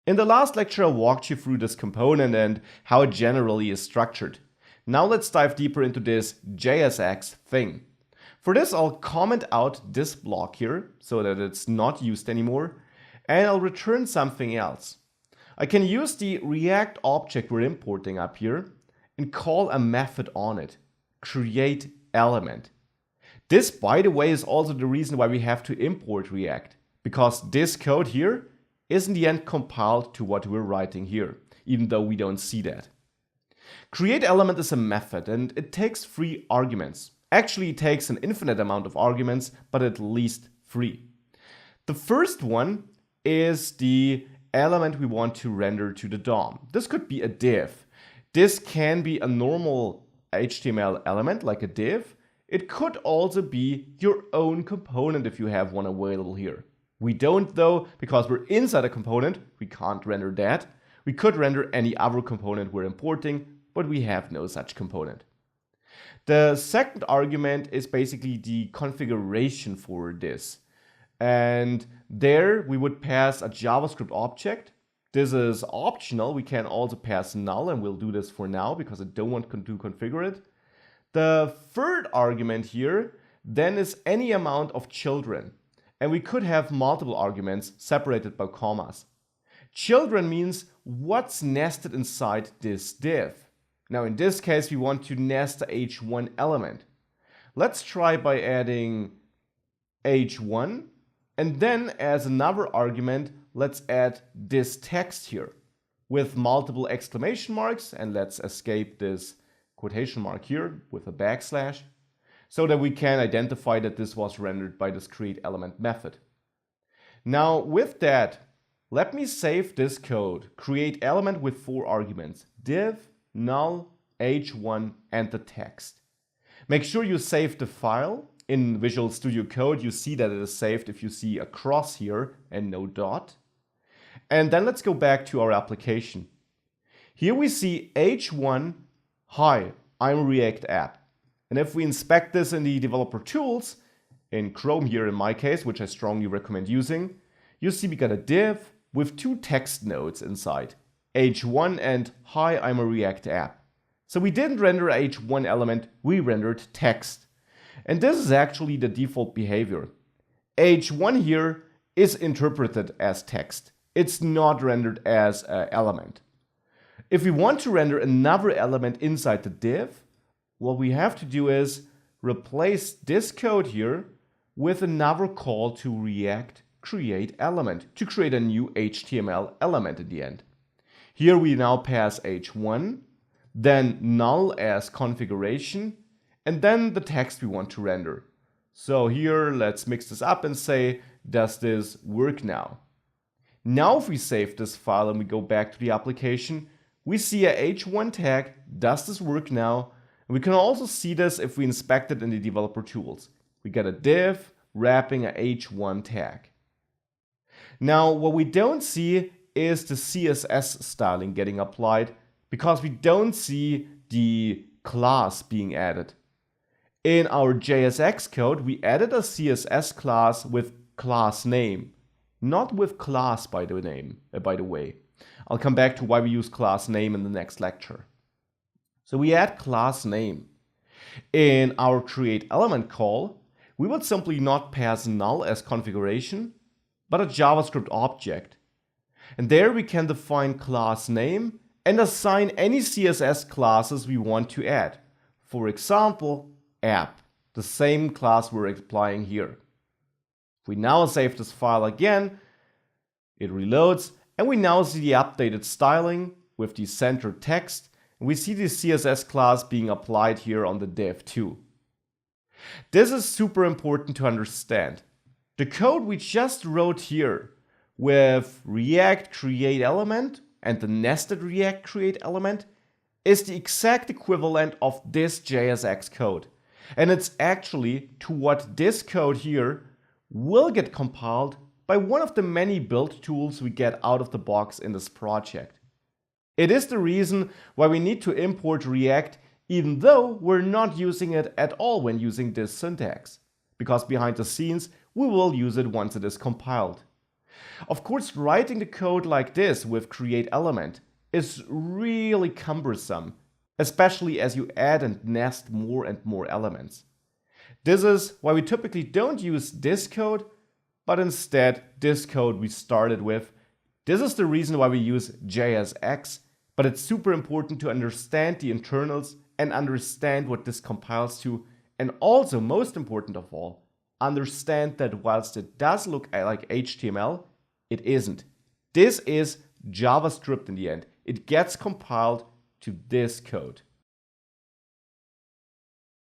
In the last lecture, I walked you through this component and how it generally is structured. Now let's dive deeper into this JSX thing. For this, I'll comment out this block here so that it's not used anymore, and I'll return something else. I can use the React object we're importing up here and call a method on it, create element. This, by the way, is also the reason why we have to import React, because this code here is in the end compiled to what we're writing here, even though we don't see that. Create element is a method and it takes 3 arguments. Actually, it takes an infinite amount of arguments, but at least 3. The first one is the element we want to render to the DOM. This could be a div. This can be a normal HTML element like a div. It could also be your own component if you have one available here. We don't though, because we're inside a component, we can't render that. We could render any other component we're importing, but we have no such component. The second argument is basically the configuration for this. And there we would pass a JavaScript object. This is optional. We can also pass null, and we'll do this for now because I don't want to configure it. The third argument here then is any amount of children. And we could have multiple arguments separated by commas. Children means what's nested inside this div. Now in this case, we want to nest the h1 element. Let's try by adding h1, and then as another argument, let's add this text here with multiple exclamation marks, and let's escape this quotation mark here with a backslash, so that we can identify that this was rendered by this create element method. Now with that, let me save this code, create element with 4 arguments, div, null, h1, and the text. Make sure you save the file. In Visual Studio Code, you see that it is saved if you see a cross here and no dot. And then let's go back to our application. Here we see h1, hi, I'm a React app. And if we inspect this in the developer tools, in Chrome here in my case, which I strongly recommend using, you see we got a div with 2 text nodes inside, h1 and hi, I'm a React app. So we didn't render a h1 element, we rendered text. And this is actually the default behavior. h1 here is interpreted as text. It's not rendered as an element. If we want to render another element inside the div, what we have to do is replace this code here with another call to React create element to create a new HTML element at the end. Here we now pass h1, then null as configuration, and then the text we want to render. So here let's mix this up and say, does this work now? Now if we save this file and we go back to the application, we see a h1 tag, does this work now? And we can also see this if we inspect it in the developer tools. We get a div wrapping a h1 tag. Now what we don't see is the CSS styling getting applied because we don't see the class being added. In our JSX code, we added a CSS class with class name, not with class by the way. I'll come back to why we use class name in the next lecture. So we add class name. In our create element call, we would simply not pass null as configuration, but a JavaScript object. And there we can define class name and assign any CSS classes we want to add. For example, app, the same class we're applying here. If we now save this file again, it reloads, and we now see the updated styling with the centered text, and we see the CSS class being applied here on the div too. This is super important to understand. The code we just wrote here with React create element and the nested React create element is the exact equivalent of this JSX code. And it's actually to what this code here will get compiled by one of the many build tools we get out of the box in this project. It is the reason why we need to import React even though we're not using it at all when using this syntax, because behind the scenes we will use it once it is compiled. Of course, writing the code like this with create element is really cumbersome, especially as you add and nest more and more elements. This is why we typically don't use this code, but instead this code we started with. This is the reason why we use JSX, but it's super important to understand the internals and understand what this compiles to, and also, most important of all, understand that whilst it does look like HTML, it isn't. This is JavaScript in the end. It gets compiled to this code.